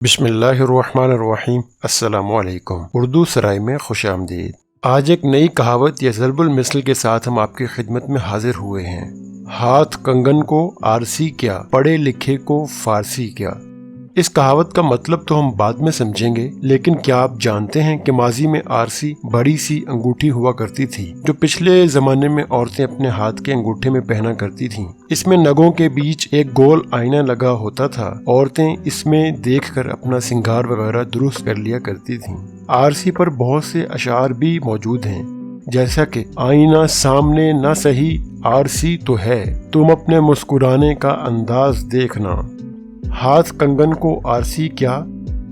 बिस्मिल्लाहिर्रहमानिर्रहीम। अस्सलामु अलैकुम। उर्दू सराय में खुश आमदीद। आज एक नई कहावत या ज़रबुल मिसल के साथ हम आपकी खिदमत में हाजिर हुए हैं। हाथ कंगन को आरसी क्या, पढ़े लिखे को फारसी क्या। इस कहावत का मतलब तो हम बाद में समझेंगे, लेकिन क्या आप जानते हैं कि माजी में आरसी बड़ी सी अंगूठी हुआ करती थी जो पिछले जमाने में औरतें अपने हाथ के अंगूठे में पहना करती थीं। इसमें नगों के बीच एक गोल आईना लगा होता था। औरतें इसमें देखकर अपना सिंगार वगैरह दुरुस्त कर लिया करती थीं। आरसी पर बहुत से अशार भी मौजूद हैं, जैसा कि आईना सामने न सही आरसी तो है, तुम अपने मुस्कुराने का अंदाज देखना। हाथ कंगन को आरसी क्या,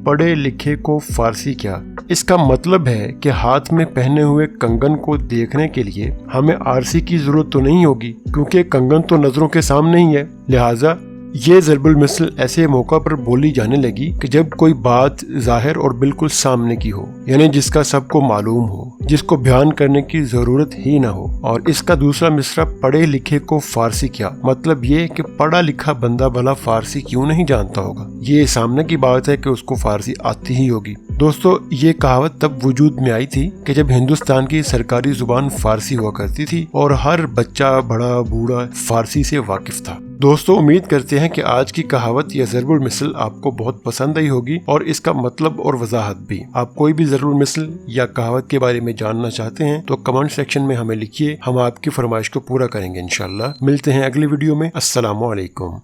पढ़े लिखे को फारसी क्या। इसका मतलब है कि हाथ में पहने हुए कंगन को देखने के लिए हमें आरसी की जरूरत तो नहीं होगी, क्योंकि कंगन तो नजरों के सामने ही है। लिहाजा ये ज़रबुल मिसल ऐसे मौका पर बोली जाने लगी कि जब कोई बात जाहिर और बिल्कुल सामने की हो, यानी जिसका सबको मालूम हो, जिसको बयान करने की जरूरत ही ना हो। और इसका दूसरा मिसरा पढ़े लिखे को फारसी क्या, मतलब ये कि पढ़ा लिखा बंदा भला फारसी क्यों नहीं जानता होगा। ये सामने की बात है कि उसको फारसी आती ही होगी। दोस्तों, ये कहावत तब वजूद में आई थी कि जब हिंदुस्तान की सरकारी जुबान फारसी हुआ करती थी और हर बच्चा बड़ा बूढ़ा फारसी से वाकिफ था। दोस्तों, उम्मीद करते हैं कि आज की कहावत या ज़रबुल मिसल आपको बहुत पसंद आई होगी और इसका मतलब और वजाहत भी। आप कोई भी ज़रबुल मिसल या कहावत के बारे में जानना चाहते हैं तो कमेंट सेक्शन में हमें लिखिए, हम आपकी फरमाइश को पूरा करेंगे इंशाल्लाह। मिलते हैं अगली वीडियो में। अस्सलामु अलैकुम।